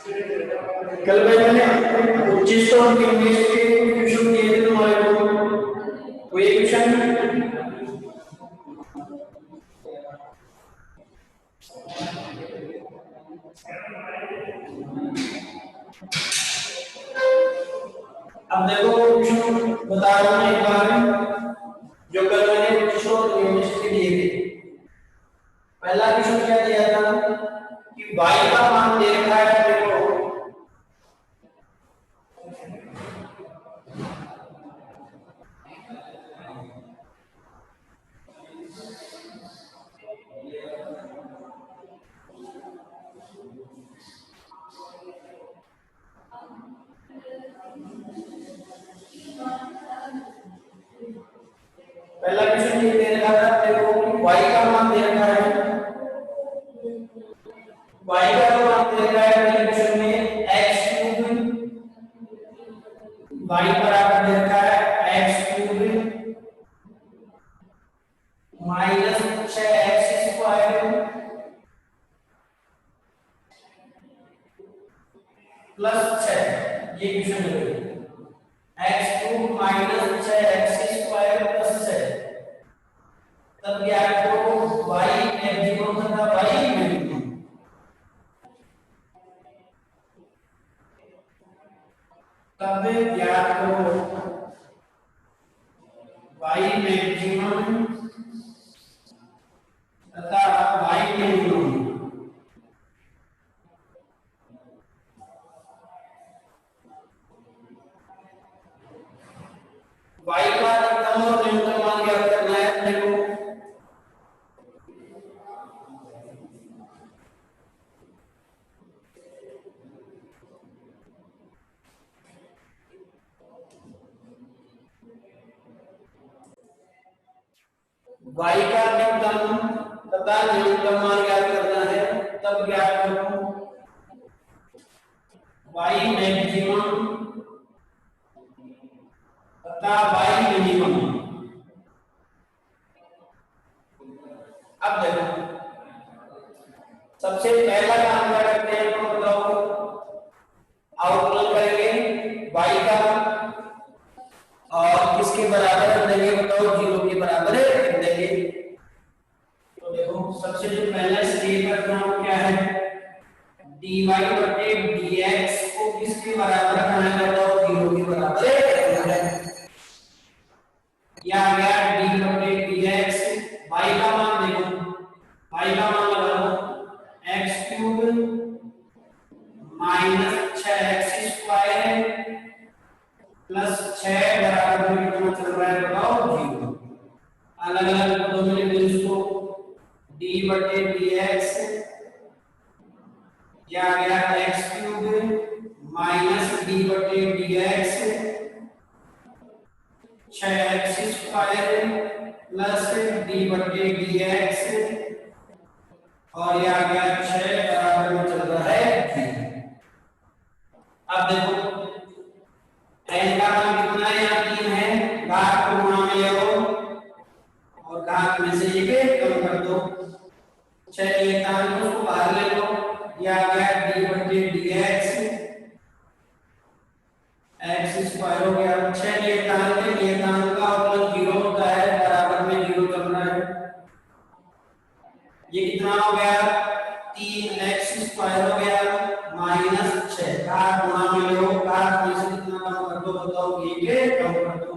कल मैंने 2500 के इंग्लिश के क्वेश्चन दिए थे तुम्हारे को, कोई क्वेश्चन अब देखो क्वेश्चन बता रहा हूँ एक बार जो कल मैंने 2500 इंग्लिश के दिए थे। पहला क्वेश्चन क्या दिया था कि y का मान दे रखा है देखो पहला क्वेश्चन ये दे रखा था देखो कि y का मान दे रखा है, y का मान दे रखा है क्वेश्चन में x क्यूब y बराबर दे रखा है x cube minus 6x square plus 6 ये क्वेश्चन है x cube minus 6x square plus 6। तब ज्ञात करो y मैक्सिमम तथा y मिनिमम। तब ज्ञात करो y मैक्सिमम तथा y मिनिमम। y का अधिकतम और न्यूनतम मान ज्ञात करना है। देखो y का अधिकतम तथा न्यूनतम मान ज्ञात करना है। तब ज्ञात करो y मैक्सिमम तथा y मिनिमम। अब देखो सबसे पहला काम क्या करते हैं तो बताओ आउटपुट करेंगे y का और किसके बराबर कर देंगे बताओ 0 के बराबर कर देंगे। तो देखो सबसे जो पहला स्टेप है अपना क्या है dy बटे dx को किसके बराबर करना है बताओ 0 के बराबर करना है। या आ गया d बटे dx y का मान देखो y का मान लगाओ x cube minus 6x square plus 6 बराबर में कितना चल रहा है बताओ 0। अलग अलग पदों में लिख दो इसको d बटे dx या आ गया x क्यूब माइनस d बटे dx 6x square plus d बटे dx और यह आ गया 6 बराबर में चल रहा है। अब देखो n का मान कितना है यहाँ 3 है, घात को गुणा में ले लो और घात में से एक कम कर दो 6 एक तान को उसको बाहर ले लो। यह आ गया d बटे dx x स्क्वायर हो गया 6 एक तान का मतलब 0 होता है बराबर में 0 करना है। ये कितना हो गया 3x स्क्वायर हो गया माइनस 6 घात गुणा में लो घात में से कितना कम कर दो बताओ ये कम कर दो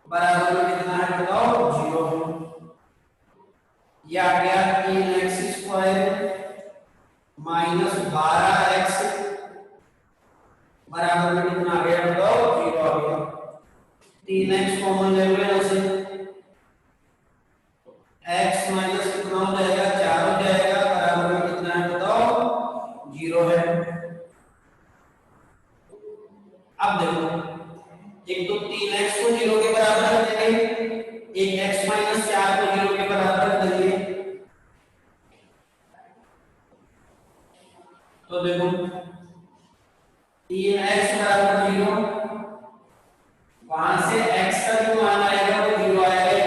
बराबर में कितना है बताओ 0। यह आ गया 3x स्क्वायर माइनस 12x बराबर में कितना आ गया बताओ 0 आ गया। 3x कॉमन ले लो यहाँ से x माइनस कितना हो जाएगा 4 हो जाएगा बराबर में कितना है बताओ 0 है। अब देखो एक तो 3x को 0 के बराबर कर देंगे एक x माइनस 4 को 0 के बराबर कर देंगे। तो देखो 3x बराबर 0 वहां से x का जो मान आएगा वो 0 आएगा।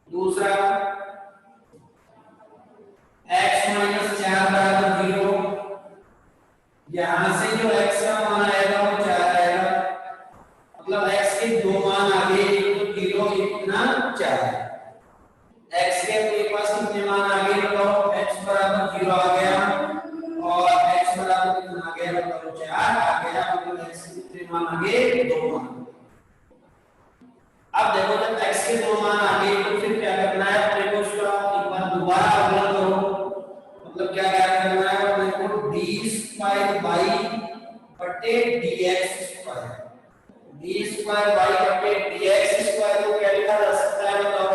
दूसरा x माइनस 4 बराबर स्क्वायर वाई बटे dx स्क्वायर को क्या लिखा जा सकता है बताओ?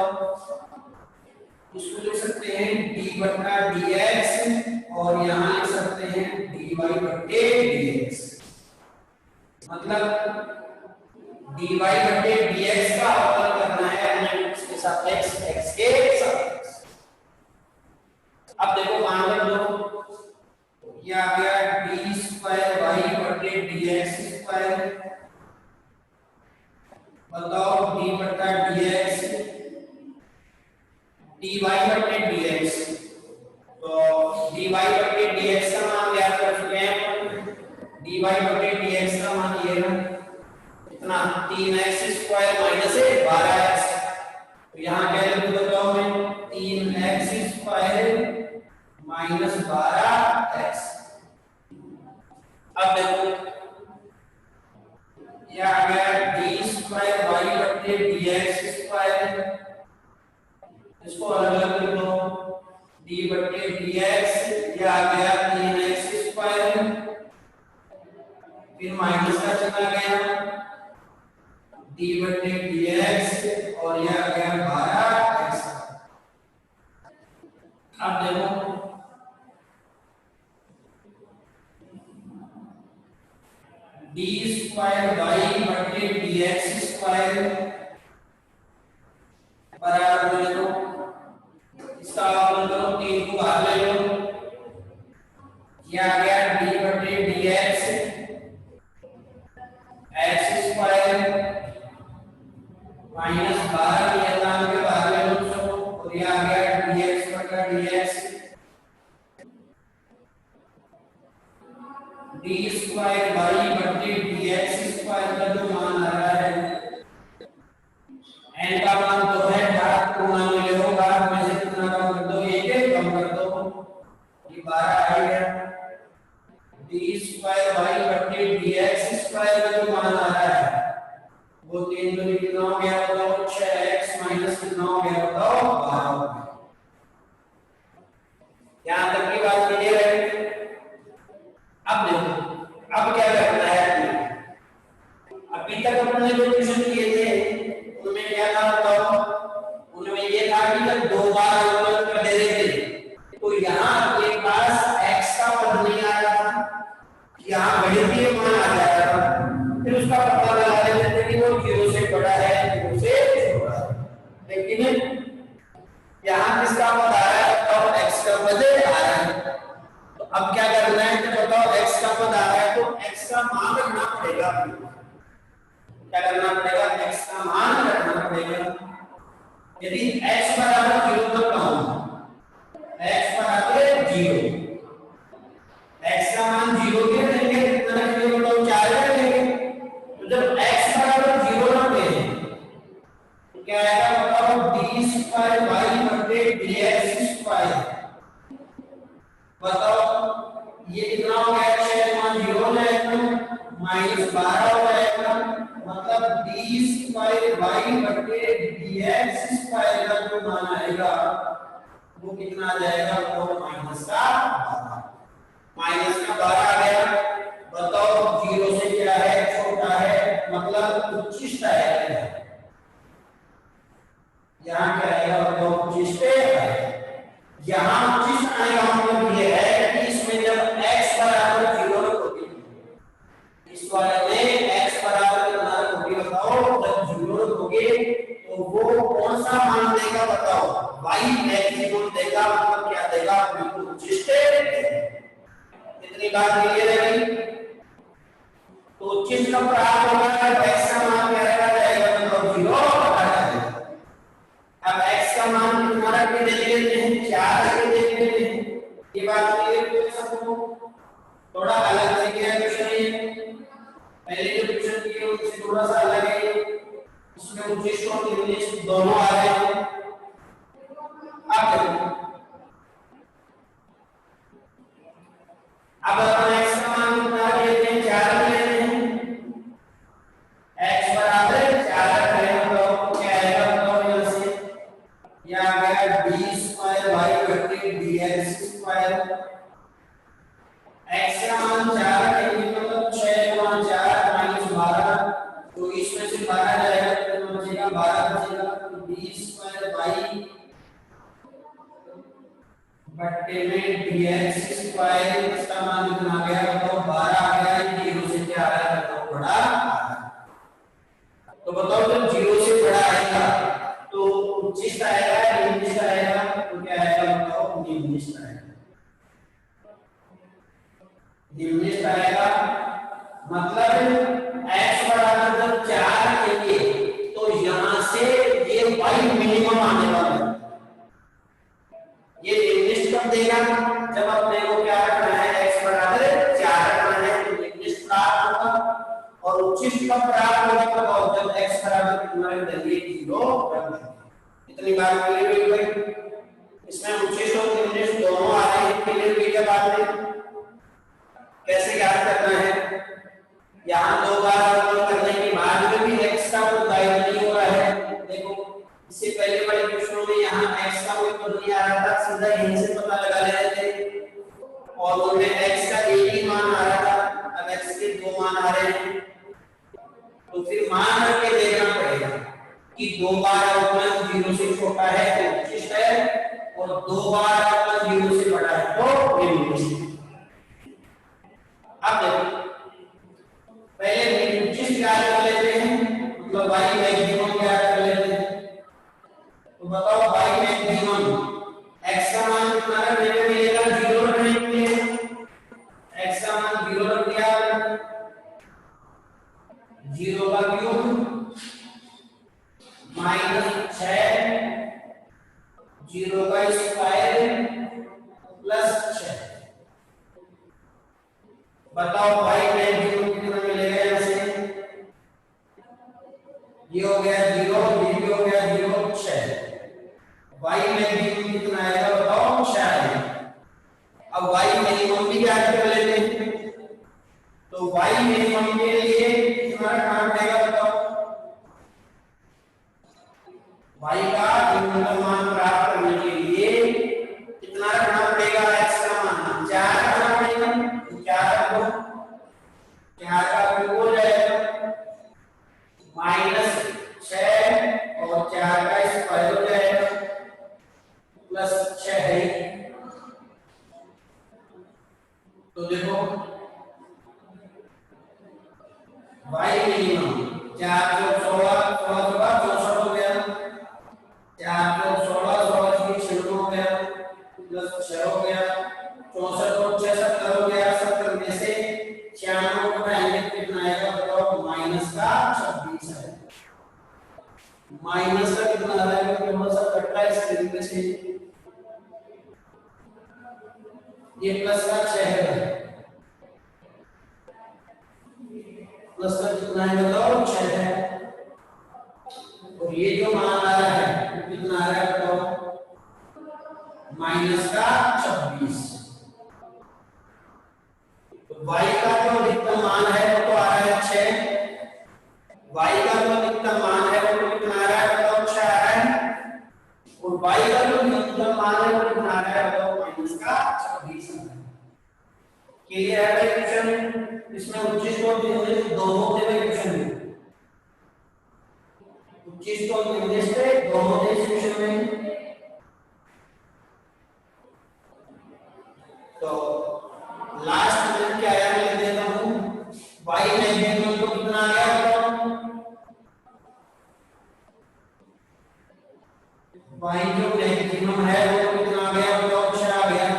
इसको लिख सकते हैं d बटा dx और यहाँ लिख सकते हैं dy बटे dx। मतलब dy बटे dx का अवकलन करना है हमें इसके सापेक्ष x के सापेक्ष। अब देखो मान लो ये आ गया d स्क्वायर y बटे dx स्क्वायर। बताओ d बटा dx dy बटे dx, तो dy बटे dx का मान ज्ञात कर चुके हैं। dy बटे dx का मान ये है इतना 3x स्क्वायर माइनस 12x। तो यहाँ क्या लिखूं बताओ मैं? 3x square minus 12x। अब देखो ये आ गया d स्क्वायर y बटे dx स्क्वायर। इसको अलग अलग लिख लो, d बटे dx ये आ गया 3x स्क्वायर, फिर माइनस का चिन्ह आ गया d बटे dx और ये आ गया 12x। अब देखो d स्क्वायर y बटे dx स्क्वायर बराबर ले लो, इसका अवकलन करो, 3 को बाहर ले लो, ये आ गया d बटे dx x स्क्वायर माइनस 12 ये नाम के बाहर ले लो और ये आ गया dx बटा dx। d स्क्वायर y बटे dx स्क्वायर का जो मान आ रहा है n का मान तो है, घात गुणा में ले लो, घात में से कितना कम कर दो, 1 कम कर दो, ये 12 आ गया। d स्क्वायर y बटे dx स्क्वायर का जो मान आ रहा है वो 3 दूनी कितना हो गया बताओ? 6x माइनस कितना हो गया बताओ? 12। यहां तक की बात क्लियर है? अब देखो अब क्या करना है? अभी तक अपने जो क्वेश्चन किए थे उनमें क्या था बताओ? उनमें ये था कि जब 2 बार अवकलन कर दे रहे थे तो यहाँ आपके पास x का पद नहीं आ रहा था, यहाँ गणितीय मान आ जाता था, फिर उसका पता लगा लेते थे कि वो 0 से बड़ा है 0 से छोटा है। लेकिन यहाँ किसका पद आ रहा है बताओ? x का पद आ रहा है। तो अब क्या करना है कि बताओ x का पद आ रहा है तो x का मान रखना पड़ेगा। क्या करना पड़ेगा? x का मान रखना पड़ेगा। यदि x बराबर 0 तक कहूं, x बराबर 0, x का मान 0 के लेंगे कितना रखेंगे बताओ? 4 रखेंगे। तो जब x बराबर 0 रखेंगे तो क्या आएगा बताओ? d स्क्वायर y बटे dx स्क्वायर। बताओ ये कितना हो गया? 6 मान 0 हो जाएगा माइनस 12 हो जाएगा, मतलब d स्क्वायर y बटे dx स्क्वायर का जो मान आएगा वो कितना आ जाएगा? वो माइनस का 12। माइनस का 12 आ गया। बताओ 0 से क्या है? छोटा है, मतलब उच्चिष्ट है। यहाँ क्या आएगा बताओ? उच्चिष्ट है। यहाँ उच्चिष्ट आने का मतलब ये है कि इसमें जब x बराबर 0 रखोगे, इस वाले में x बराबर कितना रखोगे बताओ? जब 0 रखोगे तो वो कौन सा मान देगा बताओ? y मैक्सिमम देगा, मतलब क्या देगा? बिल्कुल उच्चिष्ट है। इतनी बात क्लियर है भाई? तो उच्चिष्ट का प्राप्त होगा जब x का मान क्या रहेगा बताओ? 0 आ जाएगा। अब x का मान कितना रख के देख लेते हैं? 4 रख के देख लेते हैं। ये बात क्लियर है सबको? थोड़ा अलग तरीके का क्वेश्चन है, पहले जो क्वेश्चन किए उससे थोड़ा सा अलग है। इसमें उच्चिष्ट और निम्निष्ट दोनों आ रहे हैं। अब देखो, अब अपन x का मान कितना लेते हैं? 4 लेते हैं। x बराबर 4 रख रहे हैं तो क्या आएगा बताओ? यहाँ से ये आ गया d स्क्वायर y बटे dx स्क्वायर। x का मान 4 रखेंगे मतलब 6 गुणा 4 माइनस 12, तो इसमें से बट्टे में dx स्क्वायर, इसका मान कितना आ गया बताओ 12 आ गया। 0 से क्या आ रहा है बताओ बड़ा आ रहा है। तो बताओ जब 0 से बड़ा आएगा तो उच्चिष्ट आएगा निम्निष्ठ आएगा, तो क्या आएगा बताओ निम्निष्ठ आएगा। निम्निष्ठ आएगा मतलब x बराबर जब 4 लेंगे तो यहां से ये y मिनिमम आने वाला है। ये निम्निष्ठ कब देगा जब अपने को क्या रखना है x बराबर 4 रखना है, तो निम्निष्ठ प्राप्त होगा। और उच्चिष्ट कब प्राप्त होगा और जब x बराबर कितना देंगे 0 रख देंगे। इतनी बात क्लियर हुई भाई। इसमें उच्चिष्ट और निम्निष्ठ दोनों आ रहे हैं, क्लियर हुई क्या बात है। कैसे याद करना है, यहाँ दो बार अवकलन करने के बाद में भी x का कोई दायरा नहीं हो रहा है। देखो इससे पहले वाले क्वेश्चनों में यहाँ x का कोई पद नहीं आ रहा था, सीधा यहीं से पता लगा ले रहे थे और उनमें x का एक ही मान आ रहा था। अब x के दो मान आ रहे हैं तो फिर मान करके देखना पड़ेगा कि दो बार अवकलन 0 से छोटा है तो उच्चिष्ट है और दो बार अवकलन 0 से बड़ा है तो निम्निष्ठ। अब देखो पहले उच्चिष्ट ज्ञात कर लेते हैं, मतलब y मैक्सिमम ज्ञात कर लेते हैं। तो बताओ y मैक्सिमम x का मान कितना रखने पे मिलेगा 0 रखने के लिए x का मान 0 रख दिया, 0 का क्यूब माइनस 6 0 का स्क्वायर प्लस 6। बताओ y मैक्सिमम कितना मिलेगा यहाँ से, ये हो गया 0, ये भी हो गया 0, 6। y मैक्सिमम कितना आएगा बताओ 6 आएगा। अब y मिनिमम भी ज्ञात कर लेते हैं, तो y मिनिमम के लिए कितना रखना पड़ेगा बताओ, y का न्यूनतम मान प्राप्त करने के लिए कितना रखना पड़ेगा, x का मान 4 रखना पड़ेगा। तो क्या रखो 4 का क्यूब हो जाएगा माइनस 6 और 4 का स्क्वायर हो जाएगा प्लस 6 है। तो देखो y मिनिमम 4 + 16 16 64 हो गया, 4 + 16 16 96 हो गया प्लस 6 हो गया, 64 और 6 70 हो गया। 70 में से 96 को घटाएंगे कितना आएगा बताओ माइनस का 26 है। माइनस का कितना आ रहा है क्योंकि थोड़ा सा कट रहा है स्क्रीन पे से, ये प्लस का 6 है, प्लस का कितना है बताओ 6 है। और ये जो मान आ रहा है वो कितना आ रहा है बताओ माइनस का 26। तो y का जो अधिकतम मान है वो तो आ रहा है 6, y का जो अधिकतम मान है वो कितना आ रहा है बताओ 6 आ रहा है, और y का जो न्यूनतम मान है वो कितना आ रहा है बताओ माइनस का 26 आ रहा है। क्लियर है भाई क्वेश्चन। इसमें उच्चिष्ट और निम्निष्ठ दोनों थे भाई क्वेश्चन में, उच्चिष्ट और निम्निष्ठ दोनों थे इस क्वेश्चन में। तो लास्ट में क्या आया मैं लिख देता हूं, y मैक्सिमम को कितना आ गया बताओ, y जो मैक्सिमम है वो कितना आ गया बताओ 6 आ गया,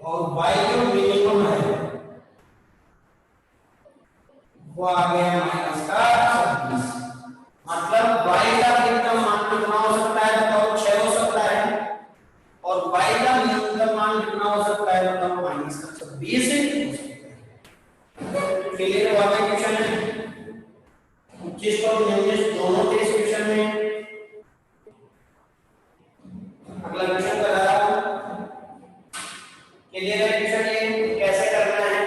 और y जो मिनिमम है वो आ गया माइनस का 26। मतलब y का अधिकतम मान कितना हो सकता है बताओ 6 हो सकता है, और y का न्यूनतम मान कितना हो सकता है बताओ माइनस का 26 हो सकता है। क्लियर हुआ है क्वेश्चन, उच्चिष्ट और निम्निष्ठ दोनों थे इस क्वेश्चन में। अगला क्वेश्चन कर रहा हूं, क्लियर है क्वेश्चन ये कैसे करना है।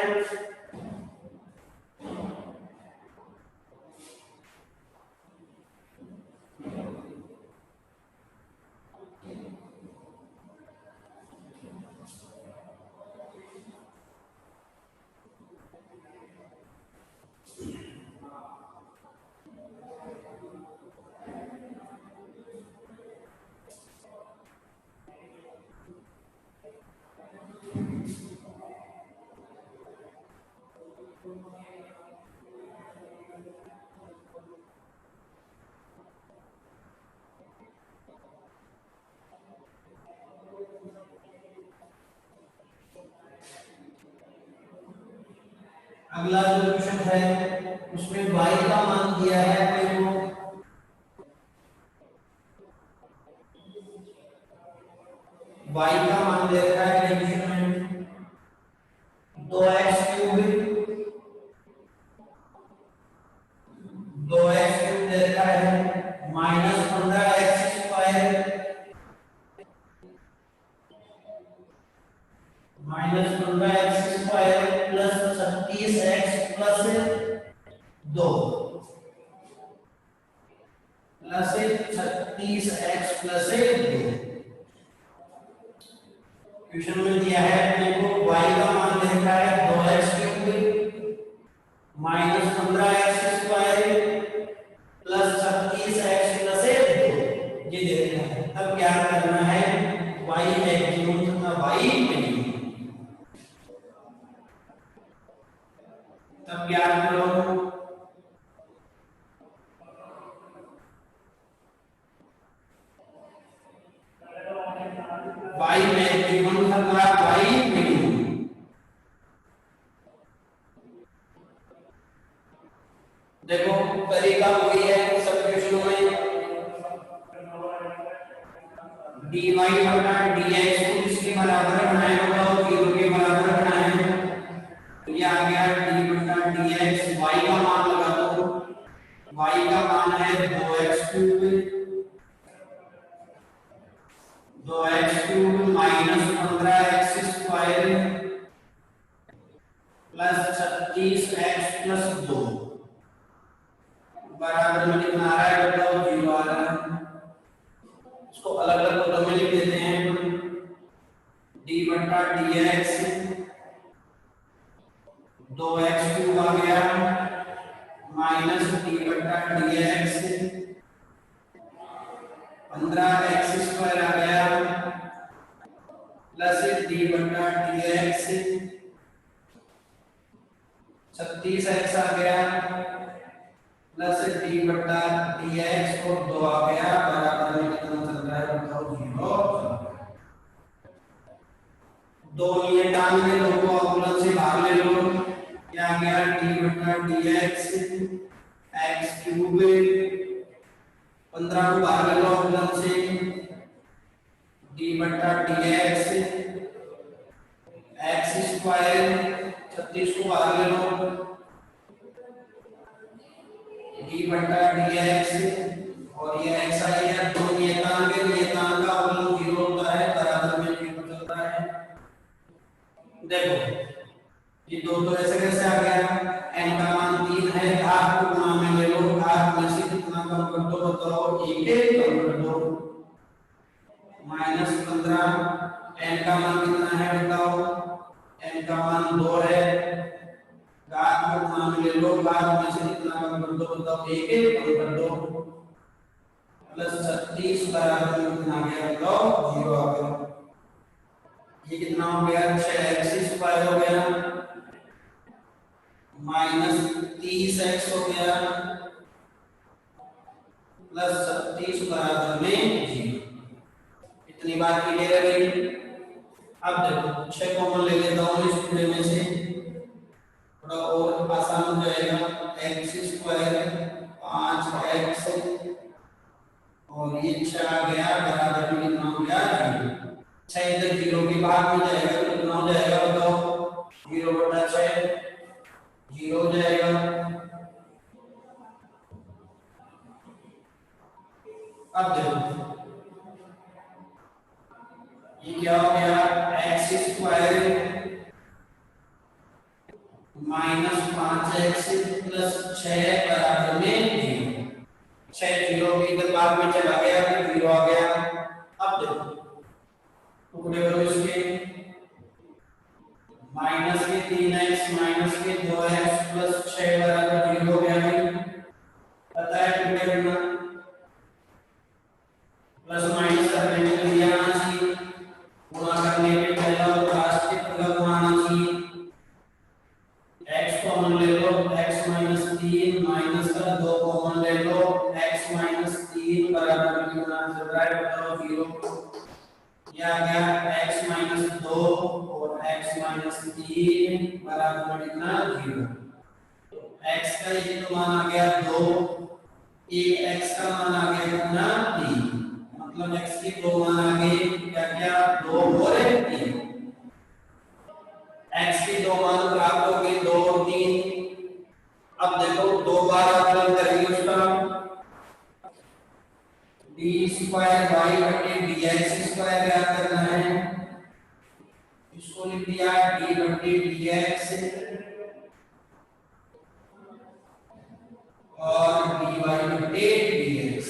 अगला जो क्वेश्चन है उसमें y का मान दिया है अपने को, y का मान दे रखा है क्वेश्चन में 2x क्यूब, 2x क्यूब दे रखा है minus 15x square, minus 15x square plus 36x plus 2 plus 36x plus 2। Question में दिया है अपने को y का मान देखा है 2x cube minus 15x square plus 36x plus 2 ये दे रखा है। तब क्या करना है, y मैक्सिमम तथा y मिनिमम, तब क्या करो y मैक्सिमम तथा y मिनिमम। देखो तरीका वही है सब क्वेश्चनों में, dy बटा dx को किसके बराबर रखना है, बताओ 0 के बराबर रखना है। तो ये आ गया d बटा dx, y का मान लगा दो, y का मान है 2x cube, 2x cube minus 15x square plus 36x plus 2 बराबर में कितना आ रहा है, बताओ 0 आ रहा है। इसको अलग अलग पदों में लिख देते हैं, d बटा dx 2x क्यूब आ गया माइनस d बटा dx 15x स्क्वायर आ गया प्लस d बटा dx 36x आ गया प्लस d बटा dx और 2 आ गया बराबर में कितना चल रहा है, बताओ 0। दो लिए टांग ले लो, को अवकलन से भाग ले लो, क्या आ गया d बटा dx x क्यूब 15 को भाग ले लो अवकलन से, d बटा dx x स्क्वायर 36 को भाग ले लो, d बटा dx और ये x आ गया, दो नियतांक के नियतांक का अवकलन 0 होता है बराबर में 0 चलता है। देखो ये दो तो ऐसे कैसे आ गया, n का मान 3 है, घात को गुणा में ले लो, घात में से कितना कम कर दो, बताओ 1 कम कर दो, माइनस 15, n का मान कितना है बताओ, n का मान 2 है, घात को गुणा में ले लो, घात में से कितना कम कर दो, बताओ 1 कम कर दो, प्लस 36 बराबर में कितना आ गया, बताओ 0 आ गया। ये कितना हो गया, 6x स्क्वायर हो गया माइनस 30x हो गया प्लस 36 बराबर में 0। इतनी बात क्लियर है गई। अब देखो 6 कॉमन ले लेता हूं इस पूरे में से, थोड़ा और आसान हो जाएगा, x स्क्वायर 5x और ये 6 आ गया बराबर में कितना हो गया 0। 6 इधर 0 के बाद में जाएगा तो कितना हो जाएगा, बताओ 0 बटा 6 0 हो जाएगा। अब देखो ये क्या हो गया, x square minus 5x plus 6 बराबर में 0। 6 0 के इधर बाद में चला गया तो 0 आ गया। अब देखो टुकड़े करो इसके, माइनस के 3x माइनस के 2x प्लस 6 बराबर 0 हो गया। पता है टुकड़े करना, प्लस माइनस करने में तो ये आना चाहिए, गुणा करने में पहला और लास्ट के पूरा गुणा आना चाहिए। x कॉमन ले 2 और x माइनस 3 बराबर कितना 0। तो x का ये तो मान आ गया 2, एक x का मान आ गया कितना 3, मतलब x के दो मान आ गए क्या क्या 2 और 3। x के दो मान प्राप्त हो गए 2 और 3। अब देखो दो बार अवकलन करेंगे उसका d स्क्वायर y बटे dx स्क्वायर याद करना है, इसको लिख दिया d बटे dx और dy बटे dx।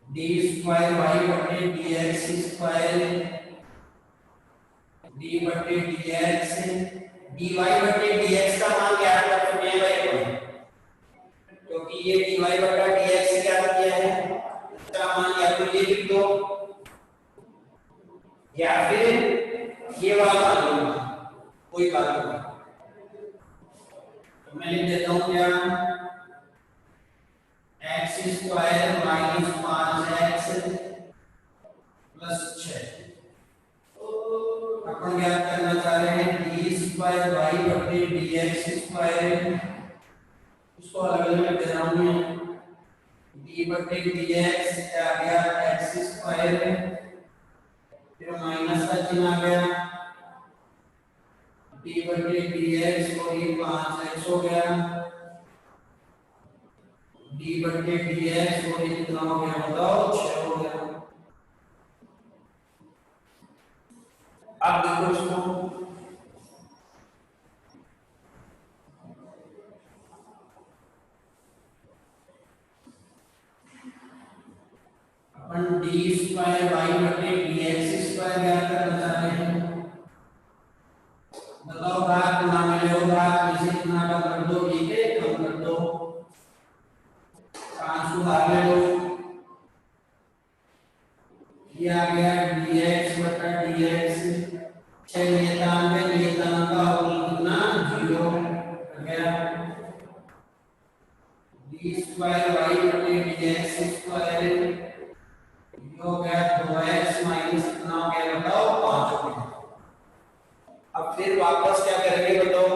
d स्क्वायर y बटे dx स्क्वायर d बटे dx, dy बटे dx का मान क्या है अपने भाई, क्योंकि ये dy बटा dx क्या किया है इसका मान या तो ये लिख दो या फिर ये वाला मान लो, कोई बात नहीं। तो मैं लिख देता हूं क्या x square minus 5x plus 6। अपन क्या करना चाह रहे हैं d स्क्वायर y बटे dx स्क्वायर, इसको अलग अलग दे रहा हूं मैं, d बटे dx क्या आ गया x स्क्वायर, फिर माइनस का चिन्ह आ गया d बटे dx और ये 5x हो गया, d बटे dx और ये कितना हो गया बताओ 6 हो गया। अब देखो इसको अपन d स्क्वायर y बटे dx स्क्वायर ज्ञात करना चाह रहे हैं, बताओ घात ना मिले हो घात में से कितना कम कर दो, ठीक है कम कर दो, 5 को बाहर ले लो, ये आ गया dx बटा dx, 6 नियतांक है, नियतांक का अवकलन कितना 0 हो गया, d स्क्वायर y बटे dx स्क्वायर हो गया 2x माइनस कितना हो गया बताओ 5 हो गया। अब फिर वापस क्या करेंगे बताओ,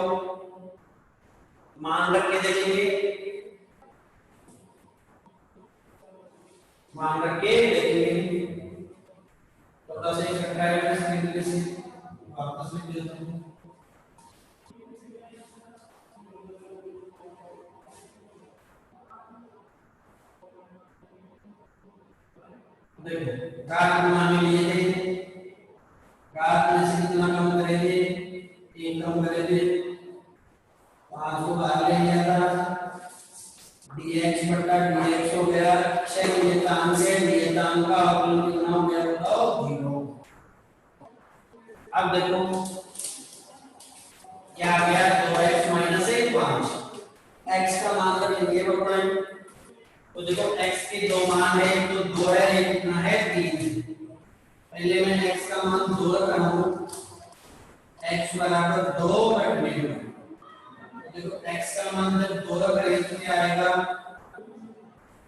मान रख के देखेंगे, मान रख के देखेंगे, तो 10 1 28 से वापस लिख देता हूं, देखो घात गुना में लिए थे, घात में से कितना कम करेंगे 1 कम करेंगे, 5 को बाहर ले लिया था, dx बटा dx हो गया 6 नियतांक है, नियतांक का अवकलन कितना हो गया बताओ 0। अब देखो क्या आ गया 2x माइनस 1 5, x का मान रखेंगे बताएं, तो देखो x के दो मान है, तो 2 है, एक कितना है 3, पहले मैं x का मान 2 रख रहा हूं, x बराबर 2 बटे 2, देखो x का मान जब 2 रख रहे हैं तो क्या आएगा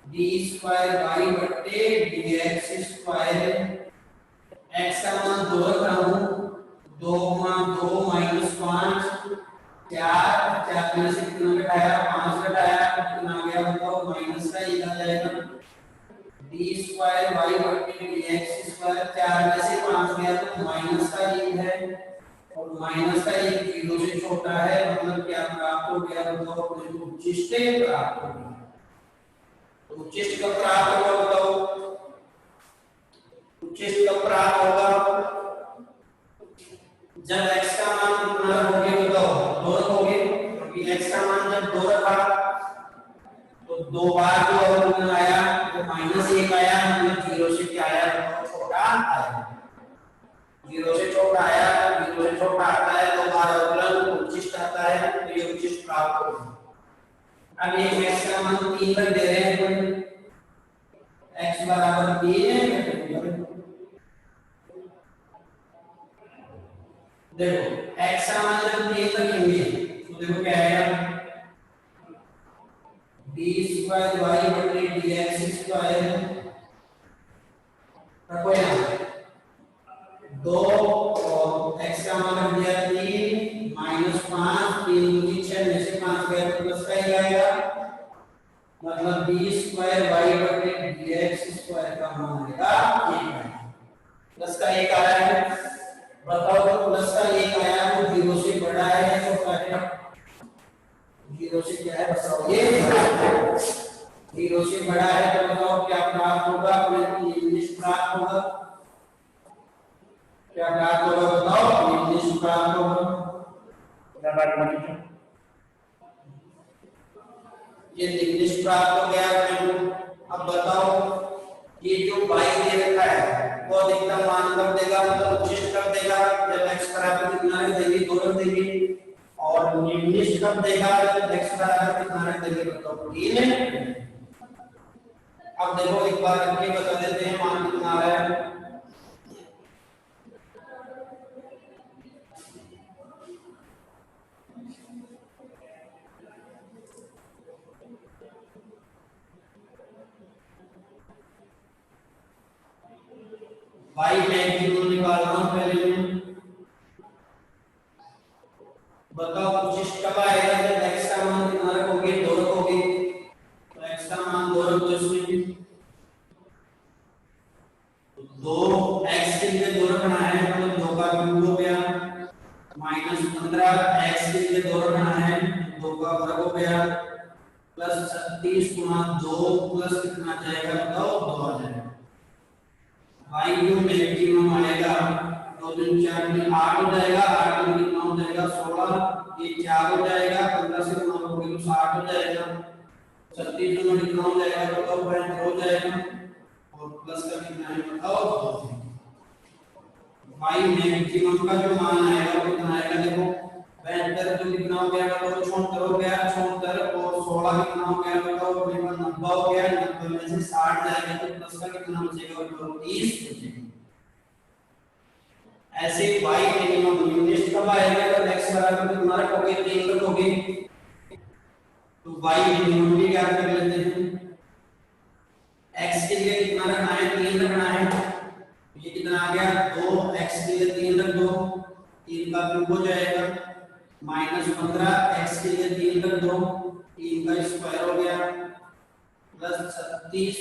d स्क्वायर y बटे dx स्क्वायर, x का मान 2 रख रहा हूं, 2 मान 2 माइनस 5 4 में से कितना घटाया 5 घटाया कितना आ गया बताओ माइनस का ये आ जाएगा, d स्क्वायर y बटे dx स्क्वायर, 4 में से 5 गया तो माइनस का ये है, और माइनस का ये 0 से छोटा है, मतलब क्या प्राप्त हो गया बताओ उच्चिष्ट प्राप्त हो गया। तो उच्चिष्ट कब प्राप्त होगा बताओ, उच्चिष्ट कब प्राप्त होगा जब x का मान कितना रखोगे बताओ 2 रखोगे, क्योंकि x का मान जब 2 रखा तो 2 बार जो अवकलन आया वो -1 आया, मतलब 0 से क्या आया छोटा आया, 0 से छोटा आया, 0 से छोटा आता है 2 बार अवकलन उच्चिष्ट आता है, तो ये उच्चिष्ट प्राप्त होगा। अब ये x का मान 3 तक दे रहे हैं, x बराबर 3 है, देखो x का मान जब 3 तक लेंगे तो देखो क्या आएगा d स्क्वायर y बटे dx स्क्वायर, रखो यहाँ 2 और x का मान रख दिया 3 -5 3 दूनी 6 में से 5 गया तो प्लस का ही आएगा मतलब b स्क्वायर y बटे dx स्क्वायर का मान आएगा 1 प्लस का 1 आया है। बताओ तो प्लस का 1 आया वो 0 से बड़ा है या छोटा है? 0 से क्या है बताओ? ये 0 से बड़ा है तो बताओ क्या प्राप्त होगा? अपने इंग्लिश प्राप्त होगा। क्या प्राप्त होगा बताओ? इंग्लिश प्राप्त होगा। ये इंग्लिश प्राप्त हो गया फ्रेंड। अब बताओ ये जो y दे रखा है वो अधिकतम मान कब देगा? मतलब उचित कब देगा? जब x बराबर कितना रख देंगे? 2 रख देंगे। और निम्नलिखित कब देगा? जब x बराबर कितना रख देंगे? बताओ 3। अब देखो एक बार करके बता देते हैं मान कितना आ रहा है। y मैक्सिमम निकाल रहा हूं पहले मैं। बताओ उचित कब आएगा? जब x का मान कितना रखोगे? 2 रखोगे। तो x का मान 2 रख दो इसमें। तो 2x के लिए 2 रखना है मतलब 2 का क्यूब हो गया -15 x के लिए 2 रखना है 2 का वर्ग हो गया प्लस 36 गुना 2 प्लस कितना जाएगा बताओ? 2 आ जाएगा। y जो मैक्सिमम आएगा 2 3 4 में 8 हो जाएगा 8 में कितना हो जाएगा? 16 ये 4 हो जाएगा 15 से गुणा करोगे तो 60 हो जाएगा 36 में कितना हो जाएगा बताओ? 75 हो जाएगा और प्लस का कितना है बताओ? 2 y मैक्सिमम का जो मान आएगा वो कितना आएगा? देखो 72 तो कितना हो गया बताओ? 76 हो गया 76 और 16 कितना हो गया बताओ? 90 हो गया 90 में से 60 जाएगा तो प्लस का कितना बचेगा बताओ? 30 बचेगा। ऐसे y मिनिमम यूनिट कब आएगा? जब x बराबर कितना रखोगे? 3 रखोगे। तो y मिनिमम भी क्या कर लेते हैं? x के लिए कितना रखना है? 3 रखना है। ये कितना आ गया? 2x के लिए 3 रख दो 3 का क्यूब हो जाएगा -15 x के लिए 3 रख दो 3 का स्क्वायर हो गया प्लस 36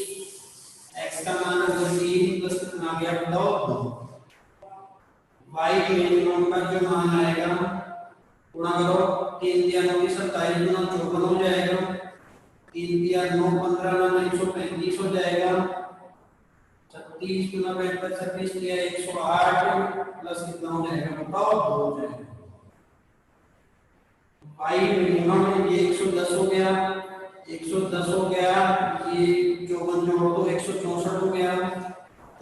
x का मान रख दो 3 प्लस कितना आ गया बताओ? 2 y मिनिमम का जो मान आएगा गुणा करो 3 दिया 9 27 गुना 54 हो जाएगा 3 दिया 9 15 गुना 135 हो जाएगा 36 गुना 36 दिया 108 प्लस कितना हो जाएगा बताओ? 2 हो जाएगा। y मिनिमम ये 110 हो गया 110 हो गया ये 54 जोड़ दो 164 हो गया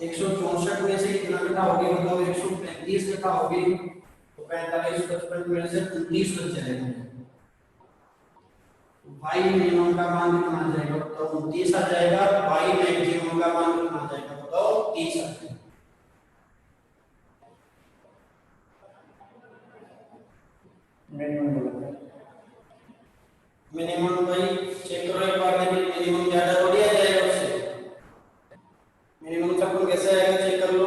164 में से कितना घटाओगे बताओ? 135 घटाओगे तो 45 55 में से 19 बच जाएगा। y मिनिमम का मान कितना आ जाएगा बताओ? 29 आ जाएगा। y मैक्सिमम का मान कितना आ जाएगा बताओ? 30 आ जाएगा। मिनिमम भाई चेक करो एक बार लेकिन मिनिमम ज्यादा थोड़ी आ जाएगा उससे। मिनिमम का कौन कैसे आएगा चेक कर लो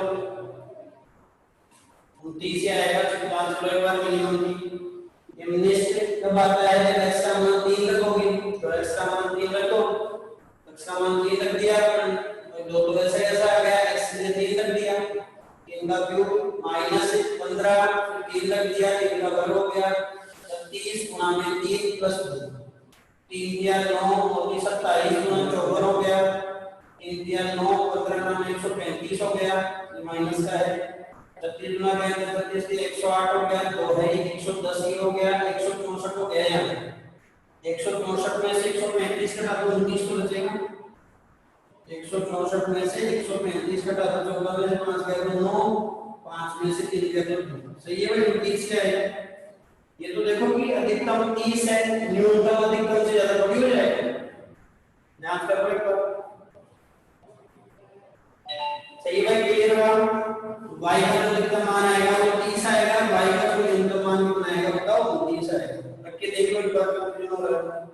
29 ही आएगा। जांच करो एक बार मिनिमम की। निम्नलिखित कब आता है? जब x का मान 3 रखोगे तो x का मान 3 रख दो x का मान 3 रख दिया अपन दो तो ऐसे कैसा आ गया? x के लिए 3 रख दिया 3 का क्यूब -15 3 रख दिया 3 का वर्ग हो गया 36 गुना में 3 प्लस 2 3 दिया 9 और 27 गुना 54 हो गया 3 दिया 9 15 गुना 135 हो गया ये माइनस का है 36 गुना गया 36 से 108 हो गया 2 है 110 ही हो गया 164 हो गया यहाँ 164 में से 135 घटा दो 19 तो बचेगा 164 में से 135 घटा दो 14 में से 5 गया तो 9 5 में से 3 गया तो 2 सही है भाई 29 क्या है? ये तो देखो कि अधिकतम 30 है न्यूनतम अधिकतम से ज्यादा थोड़ी हो जाएगा। जांच करो एक बार सही है क्लियर हुआ? y का जो अधिकतम मान आएगा वो 30 आएगा y का जो न्यूनतम मान कितना आएगा बताओ? 29 आएगा। रख के देख लो एक बार कंफ्यूजन हो रहा है।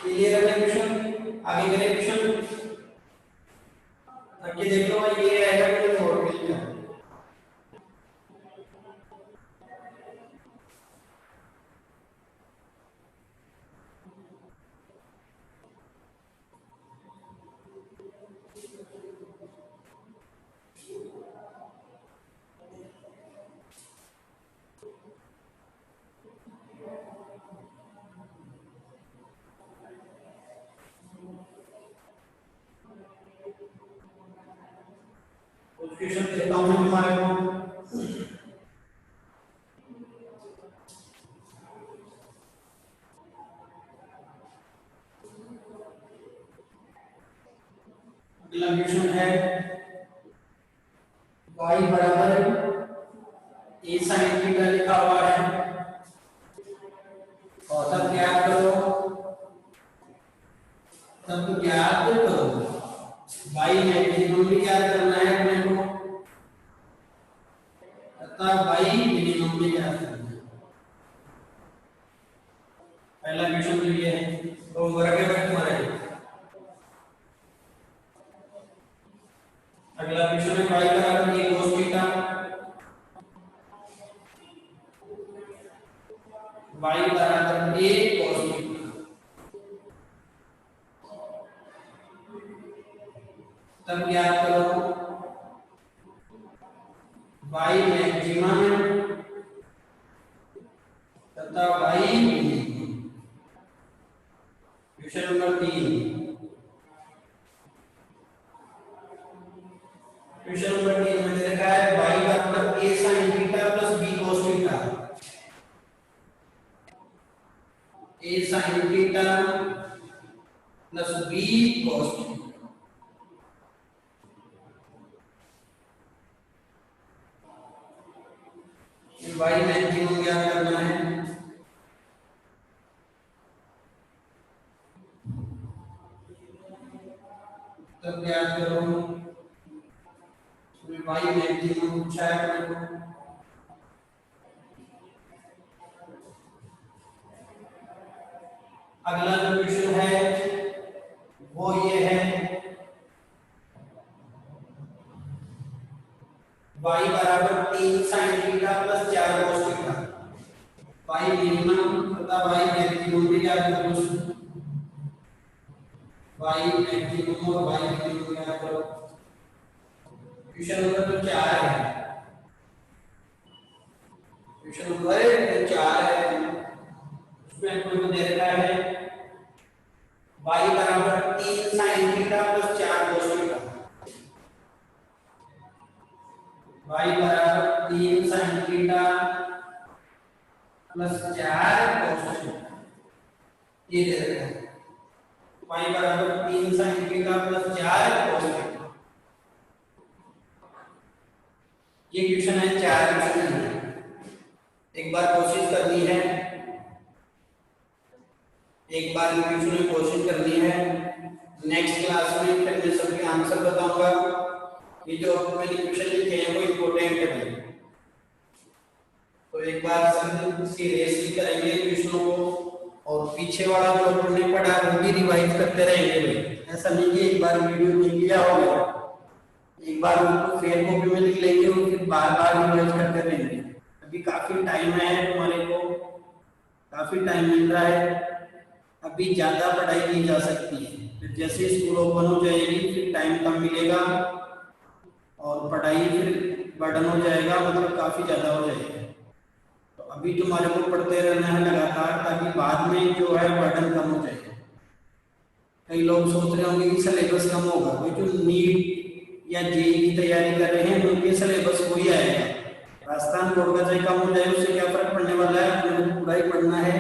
क्लियर है क्वेश्चन? आगे करें क्वेश्चन बाकी देख लो भाई, ये रहेगा कि छोड़ के लिया। क्वेश्चन देता हूं मैं तुम्हारे को। अगला क्वेश्चन है y बराबर a sin थीटा लिखा हुआ है, और तब ज्ञात करो y मैक्सिमम भी ज्ञात करना है अपने को तथा y मिनिमम भी ज्ञात करना है। पहला क्वेश्चन तो ये है, तो वर्ग है तुम्हारे। अगला क्वेश्चन है y बराबर a cos थीटा, y बराबर a cos थीटा, तब ज्ञात करो y मैक्सिमम तथा y minimum. Question number 3, question number 3 में दे रखा है y बराबर a sin theta plus b cos theta, a sin theta plus b cos theta. y maximum ज्ञात करना है, तब ज्ञात करो y मैक्सिमम पूछा है अपने को। अगला जो क्वेश्चन है वो ये है y बराबर 3 sin theta plus 4 cos theta, y minimum तथा y मैक्सिमम भी ज्ञात करो। y मैक्सिमम और y मिनिमम ज्ञात करो। क्वेश्चन नंबर 4 है, क्वेश्चन नंबर 4 है, उसमें आपको दे रखा है y बराबर 3 sin theta plus 4 cos theta, y बराबर 3 sin theta plus 4 cos theta, ये दे रखा है y बराबर 3 sin theta plus 4 cos theta. ये क्वेश्चन है, 4 क्वेश्चन है, एक बार कोशिश करनी है, एक बार क्वेश्चन में कोशिश करनी है। नेक्स्ट क्लास में फिर मैं सबके आंसर बताऊंगा। ये जो मैंने क्वेश्चन लिखे हैं वो इम्पोर्टेंट है, तो एक बार सब इसकी रेस भी करेंगे क्वेश्चनों को, और पीछे वाला जो हमने पढ़ा वो भी रिवाइज करते रहेंगे भाई। ऐसा नहीं कि एक बार वीडियो देख लिया होगा, एक बार उनको फेयर कॉपी में लिख लेंगे और फिर बार बार रिवाइज करते रहेंगे। अभी काफी टाइम है हमारे को, काफी टाइम मिल रहा है, अभी ज्यादा पढ़ाई की जा सकती है। फिर जैसे स्कूल ओपन हो जाएगी फिर टाइम कम मिलेगा और पढ़ाई फिर बर्डन हो जाएगा, मतलब काफी ज्यादा हो जाएगा। तो अभी तुम्हारे को पढ़ते रहना है लगातार, ताकि बाद में जो है बर्डन कम हो जाएगा। कई लोग सोच रहे होंगे कि सिलेबस कम होगा, वो जो नीट या जेईई की तैयारी कर रहे हैं उनके सिलेबस वही आएगा। राजस्थान बोर्ड का चाहे कम हो जाए उससे क्या फर्क पड़ने वाला है, अपने को पूरा ही पढ़ना है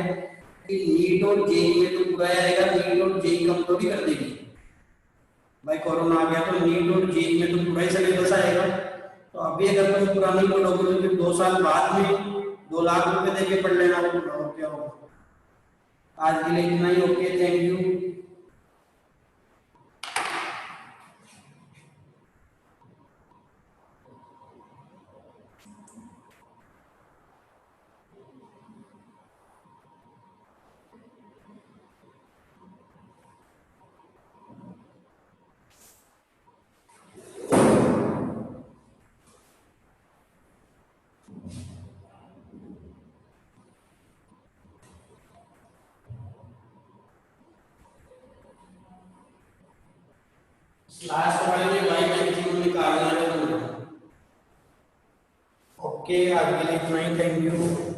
कि नीट और जेईई में तो पूरा आएगा, नीट और जेईई कम तो भी कर देगी भाई। कोरोना आ गया तो नीट और जेईई में तो पूरा ही सिलेबस आएगा। तो अभी अगर तुम पूरा नहीं पढ़ोगे तो फिर 2 साल बाद में 2 लाख रुपए देके पढ़ लेना, और क्या होगा। आज के लिए इतना ही, ओके, थैंक यू। लास्ट वाले में y का इंटीग्रल निकालना है। ओके, आज के लिए इतना ही। Thank you.